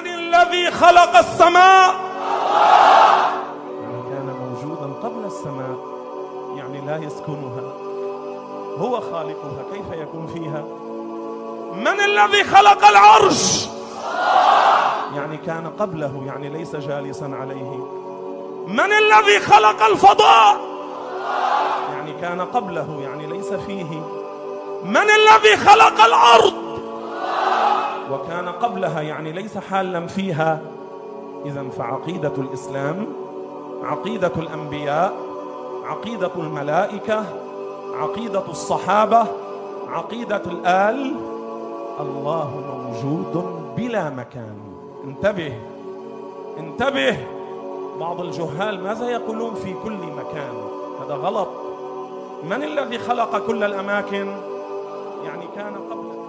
من الذي خلق السماء؟ يعني كان موجودا قبل السماء، يعني لا يسكنها، هو خالقها، كيف يكون فيها؟ من الذي خلق العرش؟ يعني كان قبله، يعني ليس جالسا عليه. من الذي خلق الفضاء؟ يعني كان قبله، يعني ليس فيه. من الذي خلق الأرض؟ وكان قبلها، يعني ليس حالا فيها. إذن فعقيدة الإسلام، عقيدة الأنبياء، عقيدة الملائكة، عقيدة الصحابة، عقيدة الآل، الله موجود بلا مكان. انتبه انتبه، بعض الجهال ماذا يقولون في كل مكان؟ هذا غلط. من الذي خلق كل الأماكن؟ يعني كان قبل